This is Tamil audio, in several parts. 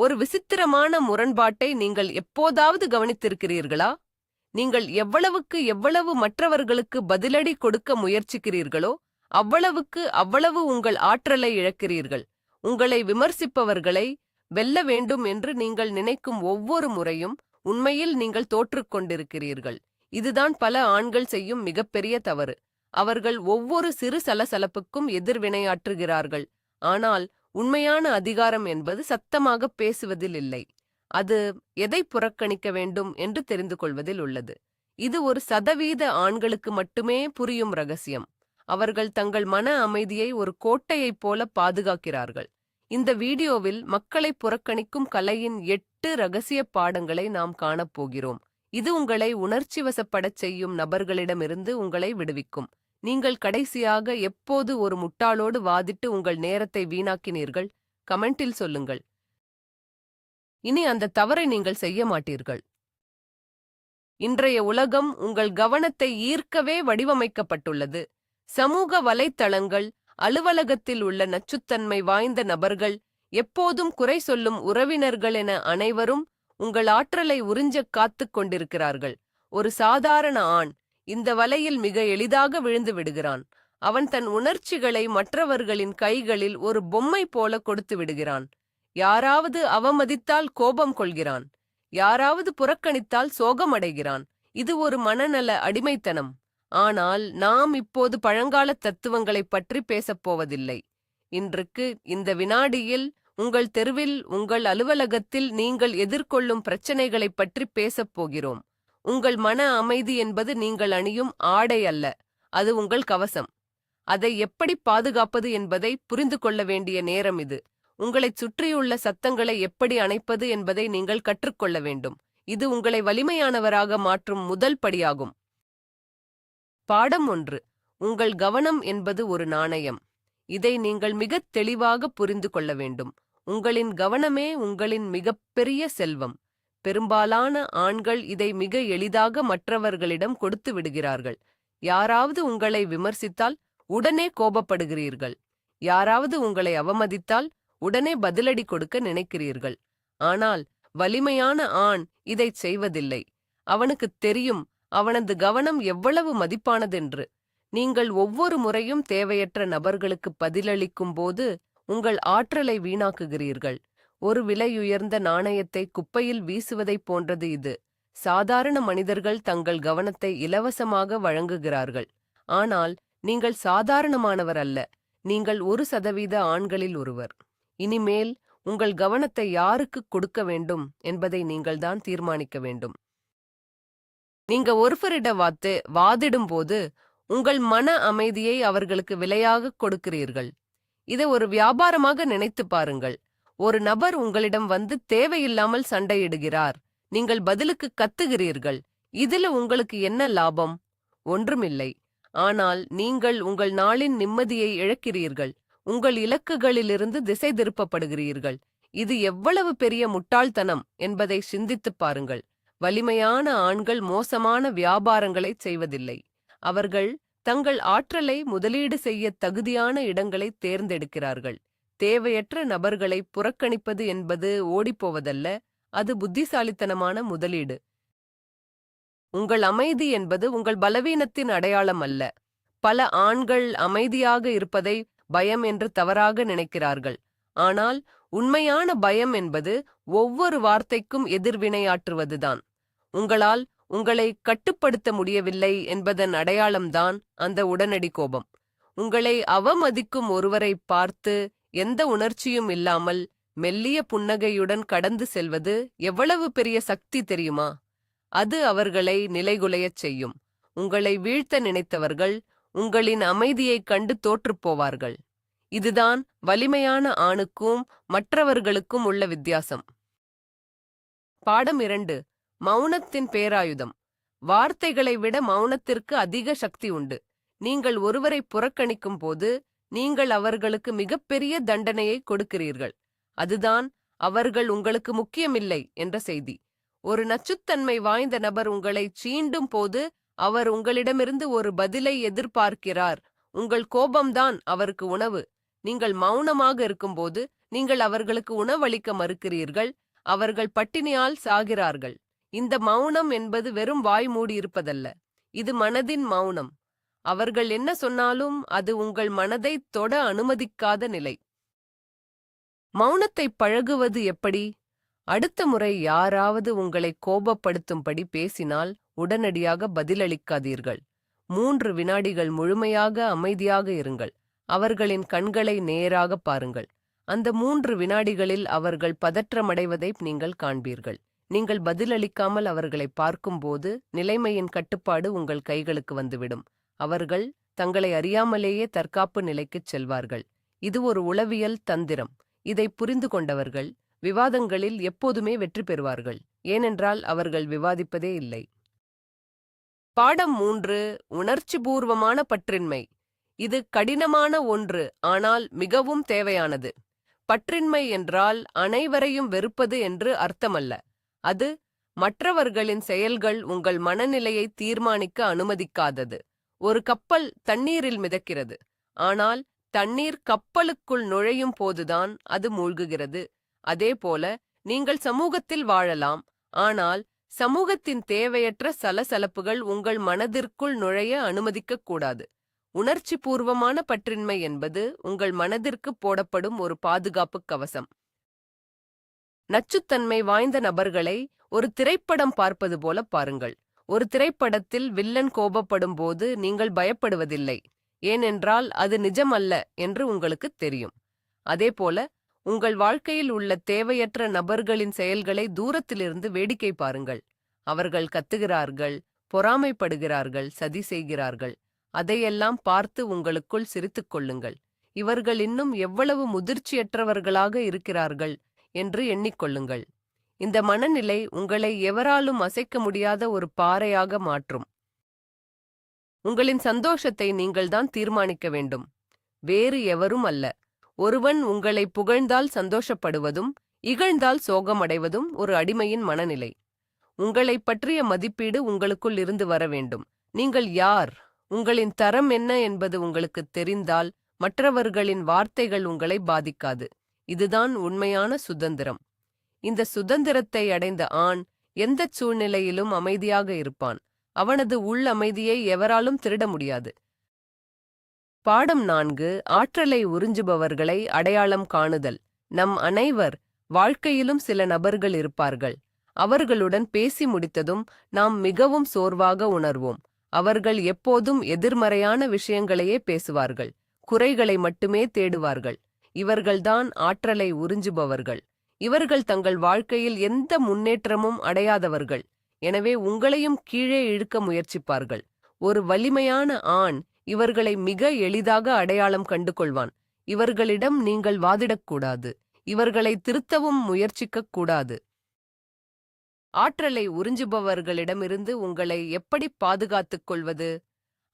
ஒரு விசித்திரமான முரண்பாட்டை நீங்கள் எப்போதாவது கவனித்திருக்கிறீர்களா? நீங்கள் எவ்வளவு மற்றவர்களுக்கு பதிலடி கொடுக்க முயற்சிக்கிறீர்களோ அவ்வளவு உங்கள் ஆற்றலை இழக்கிறீர்கள். உங்களை விமர்சிப்பவர்களை வெல்ல வேண்டும் என்று நீங்கள் நினைக்கும் ஒவ்வொரு முறையும் உண்மையில் நீங்கள் தோற்றுக் கொண்டிருக்கிறீர்கள். இதுதான் பல ஆண்கள் செய்யும் மிகப்பெரிய தவறு. அவர்கள் ஒவ்வொரு சிறு சலசலப்புக்கும் எதிர்வினையாற்றுகிறார்கள். ஆனால் உண்மையான அதிகாரம் என்பது சத்தமாக பேசுவதில் இல்லை. அது எதை புறக்கணிக்க வேண்டும் என்று தெரிந்து கொள்வதில் உள்ளது. இது ஒரு சதவீத ஆண்களுக்கு மட்டுமே புரியும் ரகசியம். அவர்கள் தங்கள் மன அமைதியை ஒரு கோட்டையைப் போல பாதுகாக்கிறார்கள். இந்த வீடியோவில் மக்களை புறக்கணிக்கும் கலையின் 8 ரகசிய பாடங்களை நாம் காணப்போகிறோம். இது உங்களை உணர்ச்சிவசப்படச் செய்யும் நபர்களிடமிருந்து உங்களை விடுவிக்கும். நீங்கள் கடைசியாக எப்போது ஒரு முட்டாளோடு வாதிட்டு உங்கள் நேரத்தை வீணாக்கினீர்கள்? கமெண்டில் சொல்லுங்கள். இனி அந்த தவறை நீங்கள் செய்ய மாட்டீர்கள். இன்றைய உலகம் உங்கள் கவனத்தை ஈர்க்கவே வடிவமைக்கப்பட்டுள்ளது. சமூக வலைத்தளங்கள், அலுவலகத்தில் உள்ள நச்சுத்தன்மை வாய்ந்த நபர்கள், எப்போதும் குறை சொல்லும் உறவினர்கள் என அனைவரும் உங்கள் ஆற்றலை உறிஞ்சக் காத்துக் கொண்டிருக்கிறார்கள். ஒரு சாதாரண ஆண் இந்த வலையில் மிக எளிதாக விழுந்து விடுகிறான். அவன் தன் உணர்ச்சிகளை மற்றவர்களின் கைகளில் ஒரு பொம்மை போல கொடுத்து விடுகிறான். யாராவது அவமதித்தால் கோபம் கொள்கிறான். யாராவது புறக்கணித்தால் சோகமடைகிறான். இது ஒரு மனநல அடிமைத்தனம். ஆனால் நாம் இப்போது பழங்கால தத்துவங்களைப் பற்றி பேசப்போவதில்லை. இன்றைக்கு இந்த வினாடியில் உங்கள் தெருவில், உங்கள் அலுவலகத்தில் நீங்கள் எதிர்கொள்ளும் பிரச்சனைகளைப் பற்றி பேசப் போகிறோம். உங்கள் மன அமைதி என்பது நீங்கள் அணியும் ஆடை அல்ல, அது உங்கள் கவசம். அதை எப்படி பாதுகாப்பது என்பதை புரிந்து கொள்ள வேண்டிய நேரம் இது. உங்களைச் சுற்றியுள்ள சத்தங்களை எப்படி அணைப்பது என்பதை நீங்கள் கற்றுக்கொள்ள வேண்டும். இது உங்களை வலிமையானவராக மாற்றும் முதல் படியாகும். பாடம் 1. உங்கள் கவனம் என்பது ஒரு நாணயம். இதை நீங்கள் மிகத் தெளிவாக புரிந்து கொள்ள வேண்டும். உங்களின் கவனமே உங்களின் மிகப்பெரிய செல்வம். பெரும்பாலான ஆண்கள் இதை மிக எளிதாக மற்றவர்களிடம் கொடுத்து விடுகிறார்கள். யாராவது உங்களை விமர்சித்தால் உடனே கோபப்படுகிறீர்கள். யாராவது உங்களை அவமதித்தால் உடனே பதிலடி கொடுக்க நினைக்கிறீர்கள். ஆனால் வலிமையான ஆண் இதைச் செய்வதில்லை. அவனுக்குத் தெரியும் அவனது கவனம் எவ்வளவு மதிப்பானதென்று. நீங்கள் ஒவ்வொரு முறையும் தேவையற்ற நபர்களுக்கு பதிலளிக்கும் போது உங்கள் ஆற்றலை வீணாக்குகிறீர்கள். ஒரு விலையுயர்ந்த நாணயத்தை குப்பையில் வீசுவதைப் போன்றது இது. சாதாரண மனிதர்கள் தங்கள் கவனத்தை இலவசமாக வழங்குகிறார்கள். ஆனால் நீங்கள் சாதாரணமானவர் அல்ல. நீங்கள் 1% ஆண்களில் ஒருவர். இனிமேல் உங்கள் கவனத்தை யாருக்கு கொடுக்க வேண்டும் என்பதை நீங்கள்தான் தீர்மானிக்க வேண்டும். நீங்க ஒருவரிடம் வாதிடும்போது உங்கள் மன அமைதியை அவர்களுக்கு விலையாக கொடுக்கிறீர்கள். இதை ஒரு வியாபாரமாக நினைத்து பாருங்கள். ஒரு நபர் உங்களிடம் வந்து தேவையில்லாமல் சண்டையிடுகிறார். நீங்கள் பதிலுக்கு கத்துகிறீர்கள். இதில் உங்களுக்கு என்ன லாபம்? ஒன்றுமில்லை. ஆனால் நீங்கள் உங்கள் நாளின் நிம்மதியை இழக்கிறீர்கள். உங்கள் இலக்குகளிலிருந்து திசை திருப்பப்படுகிறீர்கள். இது எவ்வளவு பெரிய முட்டாள்தனம் என்பதை சிந்தித்துப் பாருங்கள். வலிமையான ஆண்கள் மோசமான வியாபாரங்களைச் செய்வதில்லை. அவர்கள் தங்கள் ஆற்றலை முதலீடு செய்ய தகுதியான இடங்களை தேர்ந்தெடுக்கிறார்கள். தேவையற்ற நபர்களை புறக்கணிப்பது என்பது ஓடிப்போவதல்ல, அது புத்திசாலித்தனமான முதலீடு. உங்கள் அமைதி என்பது உங்கள் பலவீனத்தின் அடையாளம் அல்ல. பல ஆண்கள் அமைதியாக இருப்பதை பயம் என்று தவறாக நினைக்கிறார்கள். ஆனால் உண்மையான பயம் என்பது ஒவ்வொரு வார்த்தைக்கும் எதிர்வினையாற்றுவதுதான். உங்களால் உங்களை கட்டுப்படுத்த முடியவில்லை என்பதன் அடையாளம்தான் அந்த உடனடி கோபம். உங்களை அவமதிக்கும் ஒருவரை பார்த்து எந்த உணர்ச்சியும் இல்லாமல் மெல்லிய புன்னகையுடன் கடந்து செல்வது எவ்வளவு பெரிய சக்தி தெரியுமா? அது அவர்களை நிலைகுலையச் செய்யும். உங்களை வீழ்த்த நினைத்தவர்கள் உங்களின் அமைதியைக் கண்டு தோற்றுப்போவார்கள். இதுதான் வலிமையான ஆணுக்கும் மற்றவர்களுக்கும் உள்ள வித்தியாசம். பாடம் 2. மௌனத்தின் பேராயுதம். வார்த்தைகளை விட மௌனத்திற்கு அதிக சக்தி உண்டு. நீங்கள் ஒருவரை புறக்கணிக்கும் போது நீங்கள் அவர்களுக்கு மிகப்பெரிய தண்டனையை கொடுக்கிறீர்கள். அதுதான் அவர்கள் உங்களுக்கு முக்கியமில்லை என்ற செய்தி. ஒரு நச்சுத்தன்மை வாய்ந்த நபர் உங்களை சீண்டும் போது அவர் உங்களிடமிருந்து ஒரு பதிலை எதிர்பார்க்கிறார். உங்கள் கோபம்தான் அவருக்கு உணவு. நீங்கள் மௌனமாக இருக்கும்போது நீங்கள் அவர்களுக்கு உணவளிக்க மறுக்கிறீர்கள், அவர்கள் பட்டினியால் சாகிறார்கள். இந்த மௌனம் என்பது வெறும் வாய் மூடியிருப்பதல்ல, இது மனதின் மௌனம். அவர்கள் என்ன சொன்னாலும் அது உங்கள் மனதை தொட அனுமதிக்காத நிலை. மௌனத்தை பழகுவது எப்படி? அடுத்த முறை யாராவது உங்களை கோபப்படுத்தும்படி பேசினால் உடனடியாக பதிலளிக்காதீர்கள். 3 வினாடிகள் முழுமையாக அமைதியாக இருங்கள். அவர்களின் கண்களை நேராக பாருங்கள். அந்த 3 வினாடிகளில் அவர்கள் பதற்றமடைவதை நீங்கள் காண்பீர்கள். நீங்கள் பதிலளிக்காமல் அவர்களை பார்க்கும்போது நிலைமையின் கட்டுப்பாடு உங்கள் கைகளுக்கு வந்துவிடும். அவர்கள் தங்களை அறியாமலேயே தற்காப்பு நிலைக்குச் செல்வார்கள். இது ஒரு உளவியல் தந்திரம். இதை புரிந்து கொண்டவர்கள் விவாதங்களில் எப்போதுமே வெற்றி பெறுவார்கள், ஏனென்றால் அவர்கள் விவாதிப்பதே இல்லை. பாடம் 3. உணர்ச்சிபூர்வமான பற்றின்மை. இது கடினமான ஒன்று, ஆனால் மிகவும் தேவையானது. பற்றின்மை என்றால் அனைவரையும் வெறுப்பது என்று அர்த்தமல்ல. அது மற்றவர்களின் செயல்கள் உங்கள் மனநிலையை தீர்மானிக்க அனுமதிக்காதது. ஒரு கப்பல் தண்ணீரில் மிதக்கிறது, ஆனால் தண்ணீர் கப்பலுக்குள் நுழையும் போதுதான் அது மூழ்குகிறது. அதேபோல நீங்கள் சமூகத்தில் வாழலாம், ஆனால் சமூகத்தின் தேவையற்ற சலசலப்புகள் உங்கள் மனதிற்குள் நுழைய அனுமதிக்கக்கூடாது. உணர்ச்சிபூர்வமான பற்றின்மை என்பது உங்கள் மனதிற்கு போடப்படும் ஒரு பாதுகாப்பு கவசம். நச்சுத்தன்மை வாய்ந்த நபர்களை ஒரு திரைப்படம் பார்ப்பது போல பாருங்கள். ஒரு திரைப்படத்தில் வில்லன் கோபப்படும் போது நீங்கள் பயப்படுவதில்லை, ஏனென்றால் அது நிஜமல்ல என்று உங்களுக்கு தெரியும். அதேபோல உங்கள் வாழ்க்கையில் உள்ள தேவையற்ற நபர்களின் செயல்களை தூரத்திலிருந்து வேடிக்கை பாருங்கள். அவர்கள் கத்துகிறார்கள், பொறாமைப்படுகிறார்கள், சதி செய்கிறார்கள். அதையெல்லாம் பார்த்து உங்களுக்குள் சிரித்துக் கொள்ளுங்கள். இவர்கள் இன்னும் எவ்வளவு முதிர்ச்சியற்றவர்களாக இருக்கிறார்கள் என்று எண்ணிக்கொள்ளுங்கள். இந்த மனநிலை உங்களை எவராலும் அசைக்க முடியாத ஒரு பாறையாக மாற்றும். உங்களின் சந்தோஷத்தை நீங்கள்தான் தீர்மானிக்க வேண்டும், வேறு எவரும் அல்ல. ஒருவன் உங்களை புகழ்ந்தால் சந்தோஷப்படுவதும் இகழ்ந்தால் சோகமடைவதும் ஒரு அடிமையின் மனநிலை. உங்களை பற்றிய மதிப்பீடு உங்களுக்குள் இருந்து வர வேண்டும். நீங்கள் யார், உங்களின் தரம் என்ன என்பது உங்களுக்கு தெரிந்தால் மற்றவர்களின் வார்த்தைகள் உங்களை பாதிக்காது. இதுதான் உண்மையான சுதந்திரம். இந்த சுதந்திரத்தை அடைந்த ஆண் எந்தச் சூழ்நிலையிலும் அமைதியாக இருப்பான். அவனது உள் அமைதியை எவராலும் திருட முடியாது. பாடம் 4. ஆற்றலை உறிஞ்சுபவர்களை அடையாளம் காணுதல். நம் அனைவர் வாழ்க்கையிலும் சில நபர்கள் இருப்பார்கள். அவர்களுடன் பேசி முடித்ததும் நாம் மிகவும் சோர்வாக உணர்வோம். அவர்கள் எப்போதும் எதிர்மறையான விஷயங்களையே பேசுவார்கள், குறைகளை மட்டுமே தேடுவார்கள். இவர்கள்தான் ஆற்றலை உறிஞ்சுபவர்கள். இவர்கள் தங்கள் வாழ்க்கையில் எந்த முன்னேற்றமும் அடையாதவர்கள். எனவே உங்களையும் கீழே இழுக்க முயற்சிப்பார்கள். ஒரு வலிமையான ஆண் இவர்களை மிக எளிதாக அடையாளம் கண்டு கொள்வான். இவர்களிடம் நீங்கள் வாதிடக்கூடாது, இவர்களை திருத்தவும் முயற்சிக்கக் கூடாது. ஆற்றலை உறிஞ்சுபவர்களிடமிருந்து உங்களை எப்படி பாதுகாத்துக் கொள்வது?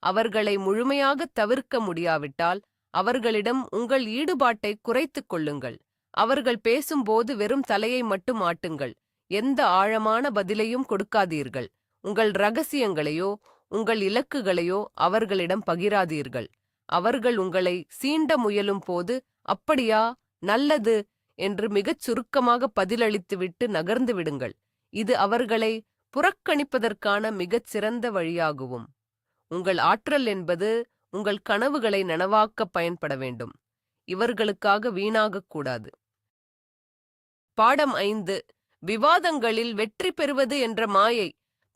அவர்களை முழுமையாக தவிர்க்க முடியாவிட்டால் அவர்களிடம் உங்கள் ஈடுபாட்டை குறைத்துக் கொள்ளுங்கள். அவர்கள் பேசும்போது வெறும் தலையை மட்டும் ஆட்டுங்கள். எந்த ஆழமான பதிலையும் கொடுக்காதீர்கள். உங்கள் ரகசியங்களையோ உங்கள் இலக்குகளையோ அவர்களிடம் பகிராதீர்கள். அவர்கள் உங்களை சீண்ட முயலும் போது அப்படியா, நல்லது என்று மிகச் சுருக்கமாக பதிலளித்துவிட்டு நகர்ந்து விடுங்கள். இது அவர்களை புறக்கணிப்பதற்கான மிகச் சிறந்த வழியாகும். உங்கள் ஆற்றல் என்பது உங்கள் கனவுகளை நனவாக்க பயன்பட வேண்டும், இவர்களுக்காக வீணாகக்கூடாது. பாடம் 5. விவாதங்களில் வெற்றி பெறுவது என்ற மாயை.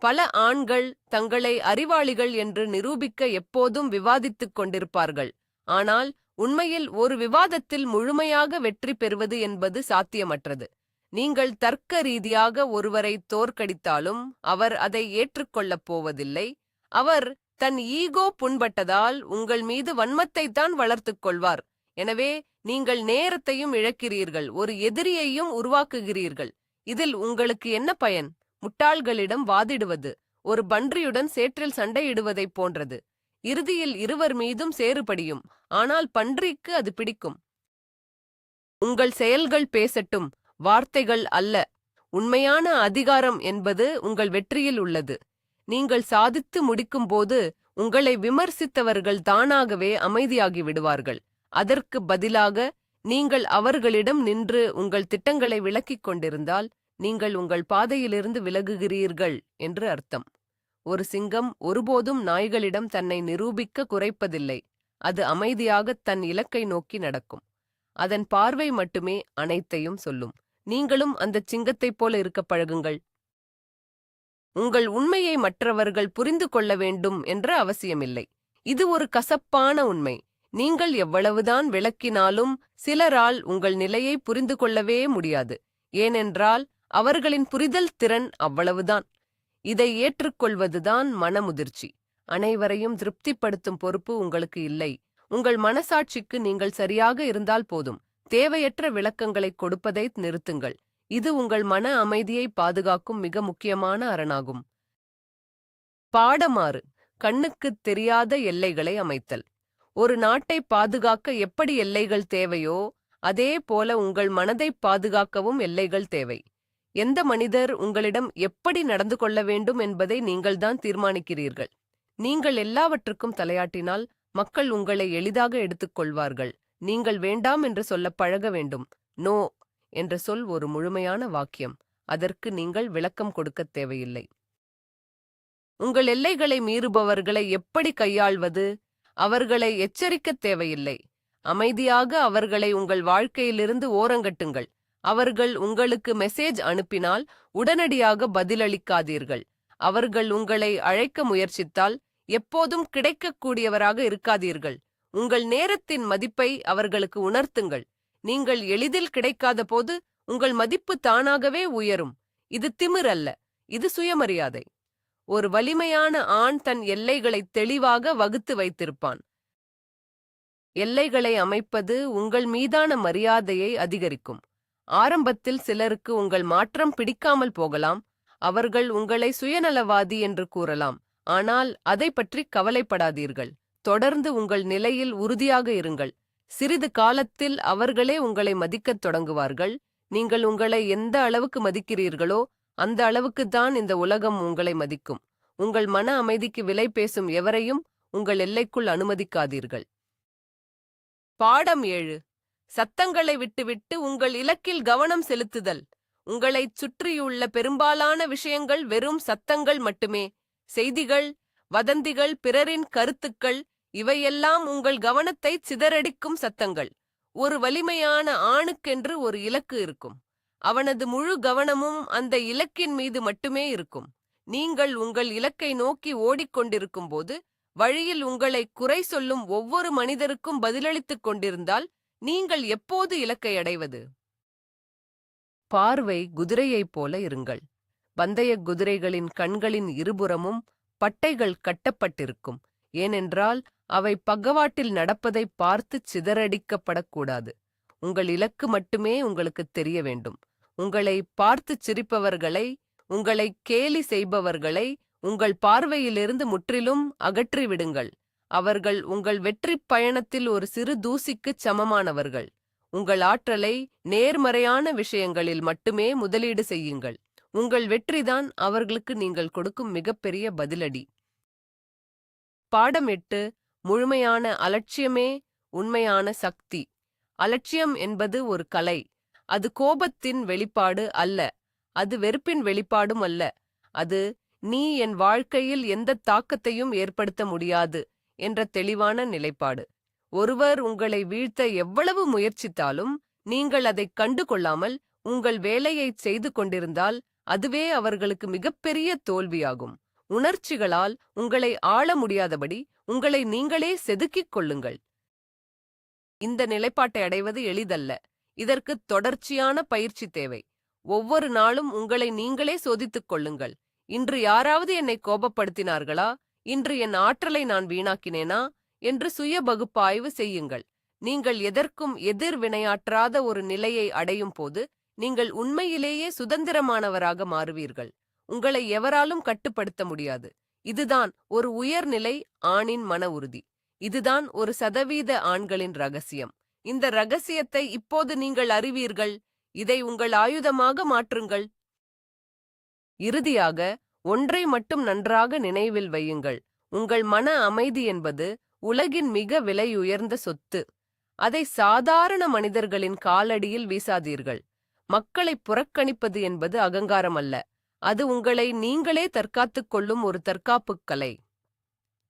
பல ஆண்கள் தங்களை அறிவாளிகள் என்று நிரூபிக்க எப்போதும் விவாதித்துக் கொண்டிருப்பார்கள். ஆனால் உண்மையில் ஒரு விவாதத்தில் முழுமையாக வெற்றி பெறுவது என்பது சாத்தியமற்றது. நீங்கள் தர்க்க ரீதியாக ஒருவரை தோற்கடித்தாலும் அவர் அதை ஏற்றுக்கொள்ளப் போவதில்லை. அவர் தன் ஈகோ புண்பட்டதால் உங்கள் மீது வன்மத்தைத்தான் வளர்த்துக் கொள்வார். எனவே நீங்கள் நேரத்தையும் இழக்கிறீர்கள், ஒரு எதிரியையும் உருவாக்குகிறீர்கள். இதில் உங்களுக்கு என்ன பயன்? முட்டாள்களிடம் வாதிடுவது ஒரு பன்றியுடன் சேற்றில் சண்டையிடுவதைப் போன்றது. இறுதியில் இருவர் மீதும் சேறுபடியும், ஆனால் பன்றிக்கு அது பிடிக்கும். உங்கள் செயல்கள் பேசட்டும், வார்த்தைகள் அல்ல. உண்மையான அதிகாரம் என்பது உங்கள் வெற்றியில் உள்ளது. நீங்கள் சாதித்து முடிக்கும்போது உங்களை விமர்சித்தவர்கள் தானாகவே அமைதியாகி விடுவார்கள். அதற்கு பதிலாக நீங்கள் அவர்களிடம் நின்று உங்கள் திட்டங்களை விளக்கிக் கொண்டிருந்தால் நீங்கள் உங்கள் பாதையிலிருந்து விலகுகிறீர்கள் என்று அர்த்தம். ஒரு சிங்கம் ஒருபோதும் நாய்களிடம் தன்னை நிரூபிக்க குறைப்பதில்லை. அது அமைதியாகத் தன் இலக்கை நோக்கி நடக்கும். அதன் பார்வை மட்டுமே அனைத்தையும் சொல்லும். நீங்களும் அந்தச் சிங்கத்தைப் போல இருக்கப் பழகுங்கள். உங்கள் உண்மையை மற்றவர்கள் புரிந்து கொள்ள வேண்டும் என்ற அவசியமில்லை. இது ஒரு கசப்பான உண்மை. நீங்கள் எவ்வளவுதான் விளக்கினாலும் சிலரால் உங்கள் நிலையை புரிந்து கொள்ளவே முடியாது. ஏனென்றால் அவர்களின் புரிதல் திறன் அவ்வளவுதான். இதை ஏற்றுக்கொள்வதுதான் மனமுதிர்ச்சி. அனைவரையும் திருப்திப்படுத்தும் பொறுப்பு உங்களுக்கு இல்லை. உங்கள் மனசாட்சிக்கு நீங்கள் சரியாக இருந்தால் போதும். தேவையற்ற விளக்கங்களை கொடுப்பதை நிறுத்துங்கள். இது உங்கள் மன அமைதியை பாதுகாக்கும் மிக முக்கியமான அரணாகும். பாடமாறு கண்ணுக்குத் தெரியாத எல்லைகளை அமைத்தல். ஒரு நாட்டை பாதுகாக்க எப்படி எல்லைகள் தேவையோ அதே போல உங்கள் மனதை பாதுகாக்கவும் எல்லைகள் தேவை. எந்த மனிதர் உங்களிடம் எப்படி நடந்து கொள்ள வேண்டும் என்பதை நீங்கள்தான் தீர்மானிக்கிறீர்கள். நீங்கள் எல்லாவற்றுக்கும் தலையாட்டினால் மக்கள் உங்களை எளிதாக எடுத்துக்கொள்வார்கள். நீங்கள் வேண்டாம் என்று சொல்ல பழக வேண்டும். நோ என்ற சொல் ஒரு முழுமையான வாக்கியம். அதற்கு நீங்கள் விளக்கம் கொடுக்கத் தேவையில்லை. உங்கள் எல்லைகளை மீறுபவர்களை எப்படி கையாள்வது? அவர்களை எச்சரிக்கத் தேவையில்லை. அமைதியாக அவர்களை உங்கள் வாழ்க்கையிலிருந்து ஓரங்கட்டுங்கள். அவர்கள் உங்களுக்கு மெசேஜ் அனுப்பினால் உடனடியாக பதிலளிக்காதீர்கள். அவர்கள் உங்களை அழைக்க முயற்சித்தால் எப்போதும் கிடைக்கக்கூடியவராக இருக்காதீர்கள். உங்கள் நேரத்தின் மதிப்பை அவர்களுக்கு உணர்த்துங்கள். நீங்கள் எளிதில் கிடைக்காத போது உங்கள் மதிப்பு தானாகவே உயரும். இது திமிர் அல்ல, இது சுயமரியாதை. ஒரு வலிமையான ஆண் தன் எல்லைகளை தெளிவாக வகுத்து வைத்திருப்பான். எல்லைகளை அமைப்பது உங்கள் மீதான மரியாதையை அதிகரிக்கும். ஆரம்பத்தில் சிலருக்கு உங்கள் மாற்றம் பிடிக்காமல் போகலாம். அவர்கள் உங்களை சுயநலவாதி என்று கூறலாம். ஆனால் அதை பற்றி கவலைப்படாதீர்கள். தொடர்ந்து உங்கள் நிலையில் உறுதியாக இருங்கள். சிறிது காலத்தில் அவர்களே உங்களை மதிக்கத் தொடங்குவார்கள். நீங்கள் உங்களை எந்த அளவுக்கு மதிக்கிறீர்களோ அந்த அளவுக்குத்தான் இந்த உலகம் உங்களை மதிக்கும். உங்கள் மன அமைதிக்கு விலை பேசும் எவரையும் உங்கள் எல்லைக்குள் அனுமதிக்காதீர்கள். பாடம் 7. சத்தங்களை விட்டுவிட்டு உங்கள் இலக்கில் கவனம் செலுத்துதல். உங்களைச் சுற்றியுள்ள பெரும்பாலான விஷயங்கள் வெறும் சத்தங்கள் மட்டுமே. செய்திகள், வதந்திகள், பிறரின் கருத்துக்கள், இவையெல்லாம் உங்கள் கவனத்தை சிதறடிக்கும் சத்தங்கள். ஒரு வலிமையான ஆணுக்கென்று ஒரு இலக்கு இருக்கும். அவனது முழு கவனமும் அந்த இலக்கின் மீது மட்டுமே இருக்கும். நீங்கள் உங்கள் இலக்கை நோக்கி ஓடிக்கொண்டிருக்கும் போது வழியில் உங்களை குறை சொல்லும் ஒவ்வொரு மனிதருக்கும் பதிலளித்துக் கொண்டிருந்தால் நீங்கள் எப்போது இலக்கை அடைவது? பார்வை குதிரையைப் போல இருங்கள். பந்தய குதிரைகளின் கண்களின் இருபுறமும் பட்டைகள் கட்டப்பட்டிருக்கும். ஏனென்றால் அவை பக்கவாட்டில் நடப்பதை பார்த்து சிதறடிக்கப்படக்கூடாது. உங்கள் இலக்கு மட்டுமே உங்களுக்குத் தெரிய வேண்டும். உங்களை பார்த்துச் சிரிப்பவர்களை, உங்களை கேலி செய்பவர்களை உங்கள் பார்வையிலிருந்து முற்றிலும் அகற்றிவிடுங்கள். அவர்கள் உங்கள் வெற்றிப் பயணத்தில் ஒரு சிறு தூசிக்குச் சமமானவர்கள். உங்கள் ஆற்றலை நேர்மறையான விஷயங்களில் மட்டுமே முதலீடு செய்யுங்கள். உங்கள் வெற்றிதான் அவர்களுக்கு நீங்கள் கொடுக்கும் மிகப்பெரிய பதிலடி. பாடம் 8. முழுமையான அலட்சியமே உண்மையான சக்தி. அலட்சியம் என்பது ஒரு கலை. அது கோபத்தின் வெளிப்பாடு அல்ல. அது வெறுப்பின் வெளிப்பாடும் அல்ல. அது நீ என் வாழ்க்கையில் எந்த தாக்கத்தையும் ஏற்படுத்த முடியாது என்ற தெளிவான நிலைப்பாடு. ஒருவர் உங்களை வீழ்த்த எவ்வளவு முயற்சித்தாலும் நீங்கள் அதைக் கண்டு கொள்ளாமல் உங்கள் வேலையைச் செய்து கொண்டிருந்தால் அதுவே அவர்களுக்கு மிகப்பெரிய தோல்வியாகும். உணர்ச்சிகளால் உங்களை ஆள முடியாதபடி உங்களை நீங்களே செதுக்கிக் கொள்ளுங்கள். இந்த நிலைப்பாட்டை அடைவது எளிதல்ல. இதற்கு தொடர்ச்சியான பயிற்சி தேவை. ஒவ்வொரு நாளும் உங்களை நீங்களே சோதித்துக் கொள்ளுங்கள். இன்று யாராவது என்னை கோபப்படுத்தினார்களா? இன்று என் ஆற்றலை நான் வீணாக்கினேனா என்று சுய பகுப்பாய்வு செய்யுங்கள். நீங்கள் எதற்கும் எதிர்வினையாற்றாத ஒரு நிலையை அடையும் போது நீங்கள் உண்மையிலேயே சுதந்திரமானவராக மாறுவீர்கள். உங்களை எவராலும் கட்டுப்படுத்த முடியாது. இதுதான் ஒரு உயர்நிலை ஆணின் மன உறுதி. இதுதான் 1% ஆண்களின் ரகசியம். இந்த ரகசியத்தை இப்போது நீங்கள் அறிவீர்கள். இதை உங்கள் ஆயுதமாக மாற்றுங்கள். இறுதியாக ஒன்றை மட்டும் நன்றாக நினைவில் வையுங்கள். உங்கள் மன அமைதி என்பது உலகின் மிக விலையுயர்ந்த சொத்து. அதை சாதாரண மனிதர்களின் காலடியில் வீசாதீர்கள். மக்களை புறக்கணிப்பது என்பது அகங்காரம் அல்ல. அது உங்களை நீங்களே தற்காத்துக் கொள்ளும் ஒரு தற்காப்புக் கலை.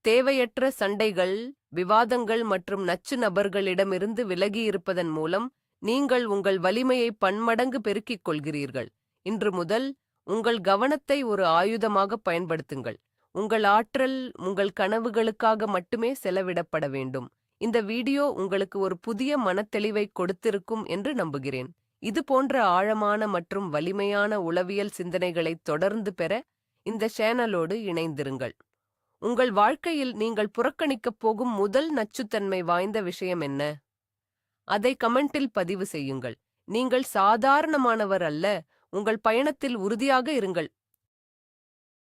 தேவையற்ற சண்டைகள், விவாதங்கள் மற்றும் நச்சு நபர்களிடமிருந்து விலகியிருப்பதன் மூலம் நீங்கள் உங்கள் வலிமையை பன்மடங்கு பெருக்கிக் கொள்கிறீர்கள். இன்று முதல் உங்கள் கவனத்தை ஒரு ஆயுதமாக பயன்படுத்துங்கள். உங்கள் ஆற்றல் உங்கள் கனவுகளுக்காக மட்டுமே செலவிடப்பட வேண்டும். இந்த வீடியோ உங்களுக்கு ஒரு புதிய மனத்தெளிவை கொடுத்திருக்கும் என்று நம்புகிறேன். இது போன்ற ஆழமான மற்றும் வலிமையான உளவியல் சிந்தனைகளை தொடர்ந்து பெற இந்த சேனலோடு இணைந்திருங்கள். உங்கள் வாழ்க்கையில் நீங்கள் புறக்கணிக்கப் போகும் முதல் நச்சுத்தன்மை வாய்ந்த விஷயம் என்ன? அதை கமெண்டில் பதிவு செய்யுங்கள். நீங்கள் சாதாரணமானவர் அல்ல. உங்கள் பயணத்தில் உறுதியாக இருங்கள்.